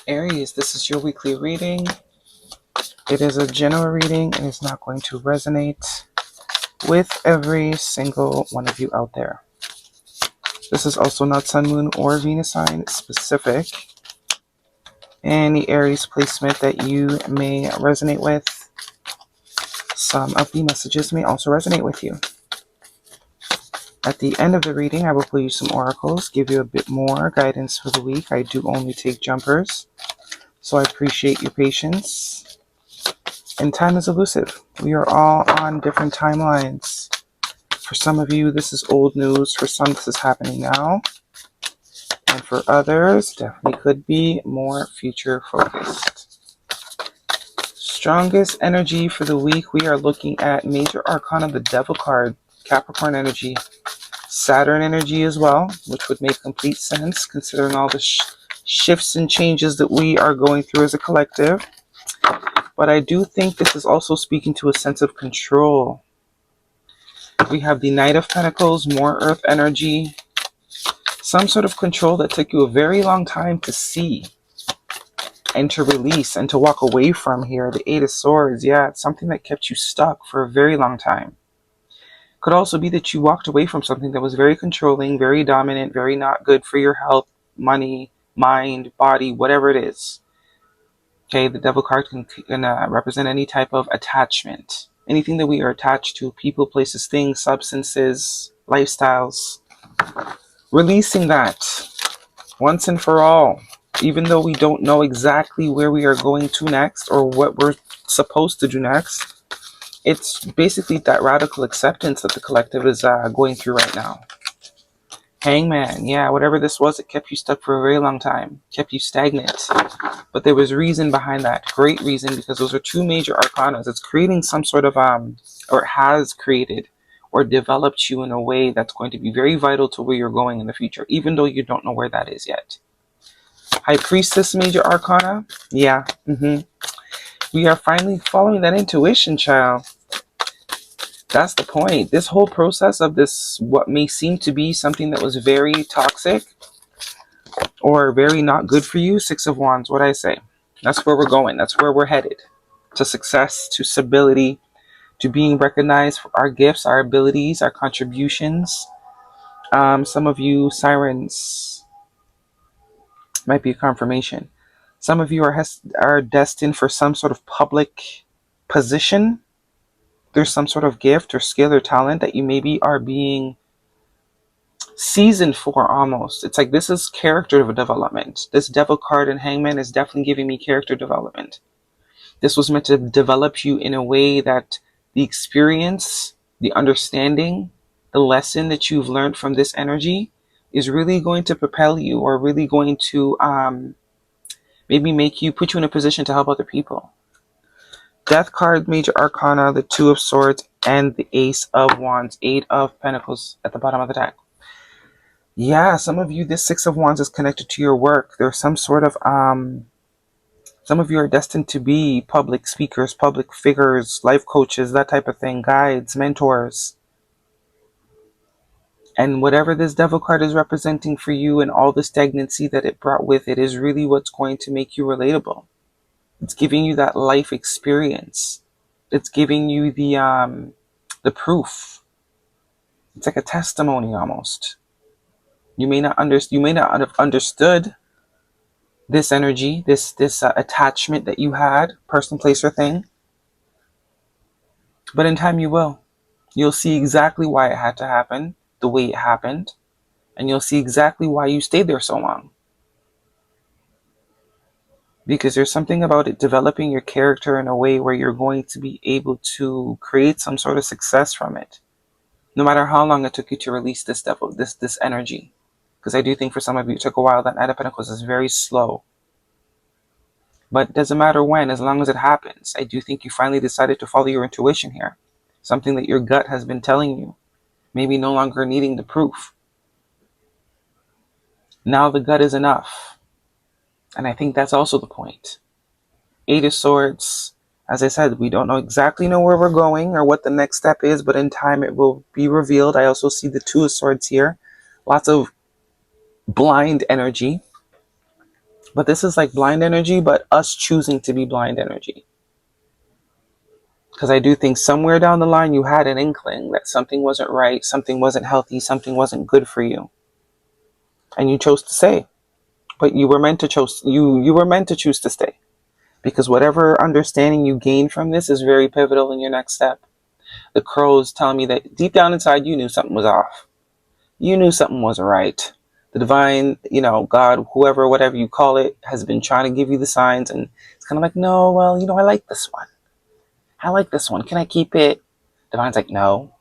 Aries, this is your weekly reading. It is a general reading and it's not going to resonate with every single one of you out there. This is also not Sun, Moon, or Venus sign specific. Any Aries placement that you may resonate with, some of the messages may also resonate with you. At the end of the reading, I will pull you some oracles, give you a bit more guidance for the week. I do only take jumpers, so I appreciate your patience. And time is elusive. We are all on different timelines. For some of you, this is old news. For some, this is happening now. And for others, definitely could be more future focused. Strongest energy for the week, we are looking at Major Arcana, the Devil card, Capricorn energy, Saturn energy as well, which would make complete sense considering all the shifts and changes that we are going through as a collective. But I do think this is also speaking to a sense of control. We have the Knight of Pentacles, more earth energy, some sort of control that took you a very long time to see and to release and to walk away from here. The Eight of Swords, yeah, it's something that kept you stuck for a very long time. Could also be that you walked away from something that was very controlling, very dominant, very not good for your health, money, mind, body, whatever it is. Okay, the Devil card can represent any type of attachment. Anything that we are attached to, people, places, things, substances, lifestyles. Releasing that once and for all. Even though we don't know exactly where we are going to next or what we're supposed to do next, it's basically that radical acceptance that the collective is going through right now. Hangman, yeah, whatever this was, it kept you stuck for a very long time, kept you stagnant. But there was reason behind that, great reason, because those are two major arcanas. It's creating some sort of, or it has created or developed you in a way that's going to be very vital to where you're going in the future, even though you don't know where that is yet. High Priestess, major arcana, yeah, we are finally following that intuition, child. That's the point. This whole process of this, what may seem to be something that was very toxic or very not good for you, Six of Wands, what I say. That's where we're going. That's where we're headed. To success, to stability, to being recognized for our gifts, our abilities, our contributions. Some of you, sirens, might be a confirmation. Some of you are destined for some sort of public position. There's some sort of gift or skill or talent that you maybe are being seasoned for almost. It's like this is character development. This Devil card and Hangman is definitely giving me character development. This was meant to develop you in a way that the experience, the understanding, the lesson that you've learned from this energy is really going to propel you or really going to maybe put you in a position to help other people. Death card, major arcana, the Two of Swords, and the Ace of Wands, Eight of Pentacles at the bottom of the deck. Yeah, some of you, this Six of Wands is connected to your work. There's some sort of, some of you are destined to be public speakers, public figures, life coaches, that type of thing, guides, mentors. And whatever this Devil card is representing for you and all the stagnancy that it brought with it is really what's going to make you relatable. It's giving you that life experience. It's giving you the proof. It's like a testimony almost. You may not have understood this energy, this attachment that you had, person, place, or thing. But in time you will. You'll see exactly why it had to happen, the way it happened, and you'll see exactly why you stayed there so long. Because there's something about it developing your character in a way where you're going to be able to create some sort of success from it. No matter how long it took you to release this energy. Because I do think for some of you it took a while. That Knight of Pentacles is very slow. But it doesn't matter when, as long as it happens. I do think you finally decided to follow your intuition here. Something that your gut has been telling you. Maybe no longer needing the proof. Now the gut is enough. And I think that's also the point. Eight of Swords. As I said, we don't exactly know where we're going or what the next step is, but in time it will be revealed. I also see the Two of Swords here. Lots of blind energy. But this is like blind energy, but us choosing to be blind energy. Because I do think somewhere down the line you had an inkling that something wasn't right, something wasn't healthy, something wasn't good for you. And you chose to stay. But you were meant to you were meant to choose to stay. Because whatever understanding you gain from this is very pivotal in your next step. The crows telling me that deep down inside you knew something was off. You knew something wasn't right. The divine, God, whoever, whatever you call it, has been trying to give you the signs, and it's kind of like, no, well, I like this one. I like this one. Can I keep it? Divine's like, no.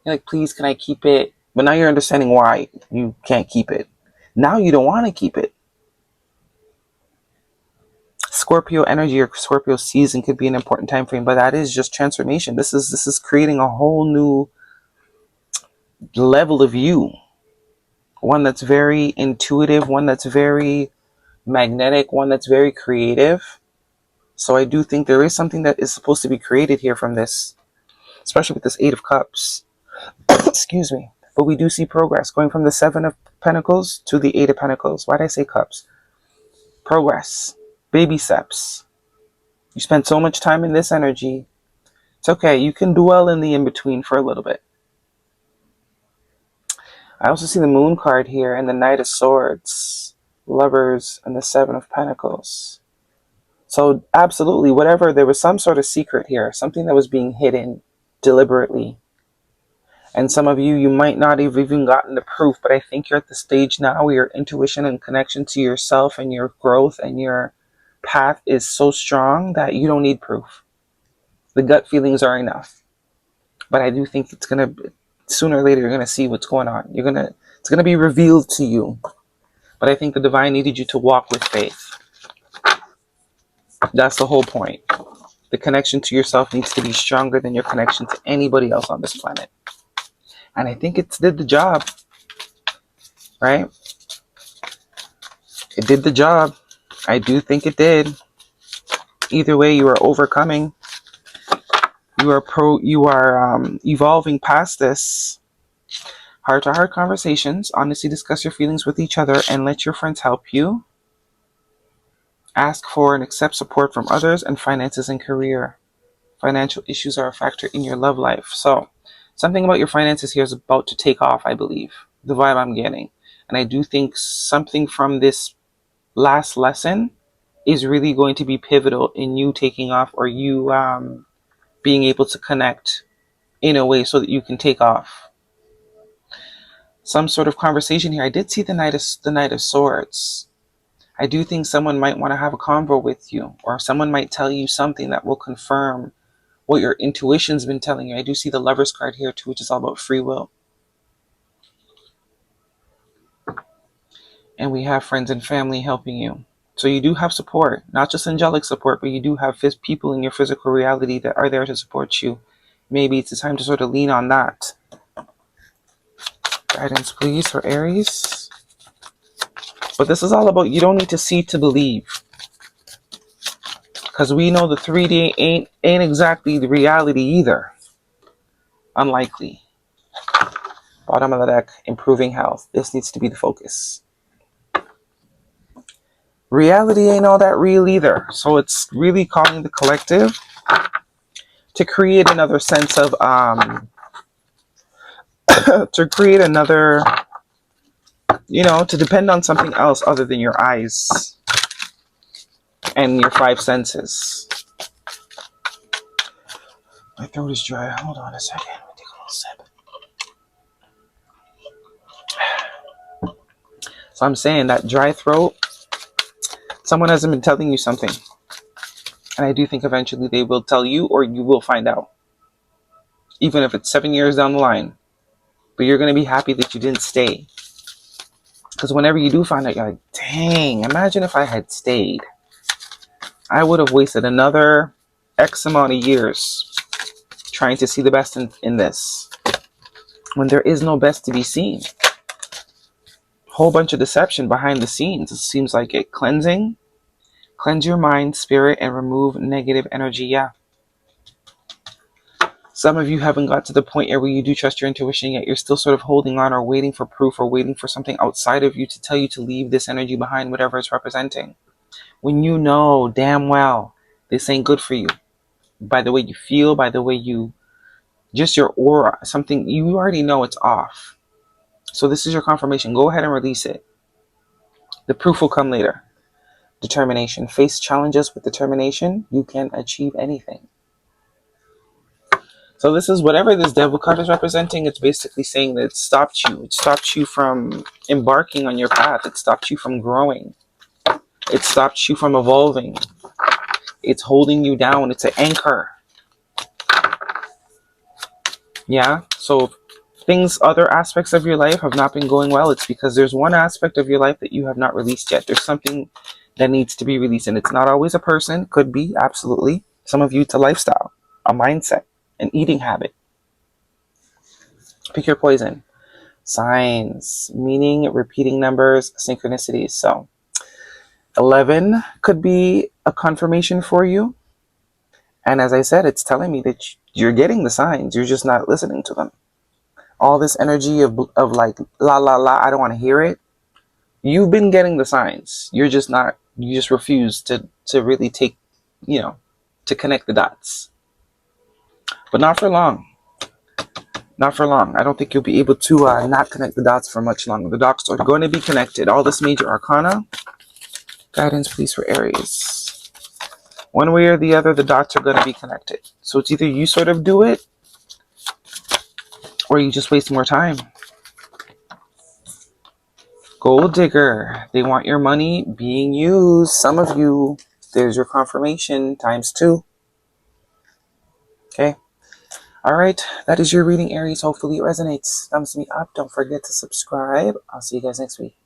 You're like, please, can I keep it? But now you're understanding why you can't keep it. Now you don't want to keep it. Scorpio energy or Scorpio season could be an important time frame, but that is just transformation. This is creating a whole new level of you. One that's very intuitive, one that's very magnetic, one that's very creative. So I do think there is something that is supposed to be created here from this, especially with this Eight of Cups. Excuse me. But we do see progress going from the Seven of Pentacles to the Eight of Pentacles. Why did I say cups? Progress. Baby steps. You spent so much time in this energy. It's okay. You can dwell in the in-between for a little bit. I also see the Moon card here and the Knight of Swords, Lovers, and the Seven of Pentacles. So absolutely, whatever, there was some sort of secret here, something that was being hidden deliberately. And some of you might not have even gotten the proof, but I think you're at the stage now where your intuition and connection to yourself and your growth and your path is so strong that you don't need proof. The gut feelings are enough. But I do think it's going to, sooner or later, you're going to see what's going on. It's going to be revealed to you. But I think the divine needed you to walk with faith. That's the whole point. The connection to yourself needs to be stronger than your connection to anybody else on this planet. And I think it did the job. Right? It did the job. I do think it did. Either way, you are overcoming. You are evolving past this. Heart-to-heart conversations. Honestly discuss your feelings with each other and let your friends help you. Ask for and accept support from others, and finances and career. Financial issues are a factor in your love life. So, something about your finances here is about to take off, I believe. The vibe I'm getting. And I do think something from this last lesson is really going to be pivotal in you taking off, or you being able to connect in a way so that you can take off. Some sort of conversation here. I did see the Knight of Swords. I do think someone might want to have a convo with you, or someone might tell you something that will confirm what your intuition's been telling you. I do see the Lovers card here too, which is all about free will. And we have friends and family helping you. So you do have support, not just angelic support, but you do have people in your physical reality that are there to support you. Maybe it's a time to sort of lean on that. Guidance, please, for Aries. But this is all about, you don't need to see to believe. Because we know the 3D ain't exactly the reality either. Unlikely. Bottom of the deck, improving health. This needs to be the focus. Reality ain't all that real either. So it's really calling the collective to create another sense of, to create another, to depend on something else other than your eyes and your five senses. My throat is dry. Hold on a second. Let me take a little sip. So I'm saying that dry throat, someone hasn't been telling you something. And I do think eventually they will tell you, or you will find out. Even if it's 7 years down the line. But you're going to be happy that you didn't stay. Because whenever you do find out, you're like, dang, imagine if I had stayed. I would have wasted another X amount of years trying to see the best in this. When there is no best to be seen. Whole bunch of deception behind the scenes. It seems like it. Cleansing. Cleanse your mind, spirit, and remove negative energy. Yeah. Some of you haven't got to the point where you do trust your intuition yet. You're still sort of holding on or waiting for proof or waiting for something outside of you to tell you to leave this energy behind, whatever it's representing. When you know damn well this ain't good for you, by the way you feel, by the way you, just your aura, something you already know it's off. So this is your confirmation. Go ahead and release it. The proof will come later. Determination. Face challenges with determination. You can achieve anything. So this is whatever this devil card is representing. It's basically saying that it stopped you. It stopped you from embarking on your path. It stopped you from growing. It stopped you from evolving. It's holding you down. It's an anchor. Yeah. So things, other aspects of your life have not been going well. It's because there's one aspect of your life that you have not released yet. There's something that needs to be released. And it's not always a person. Could be, absolutely. Some of you, it's a lifestyle, a mindset, an eating habit. Pick your poison. Signs, meaning, repeating numbers, synchronicities. So 11 could be a confirmation for you. And as I said, it's telling me that you're getting the signs. You're just not listening to them. All this energy of like, la, la, la, I don't want to hear it. You've been getting the signs. You're just not, you just refuse to really take, to connect the dots. But not for long. Not for long. I don't think you'll be able to not connect the dots for much longer. The dots are going to be connected. All this major arcana. Guidance, please, for Aries. One way or the other, the dots are going to be connected. So it's either you sort of do it, or you just waste more time. Gold digger. They want your money being used. Some of you, there's your confirmation times 2. Okay. All right. That is your reading, Aries. Hopefully it resonates. Thumbs me up. Don't forget to subscribe. I'll see you guys next week.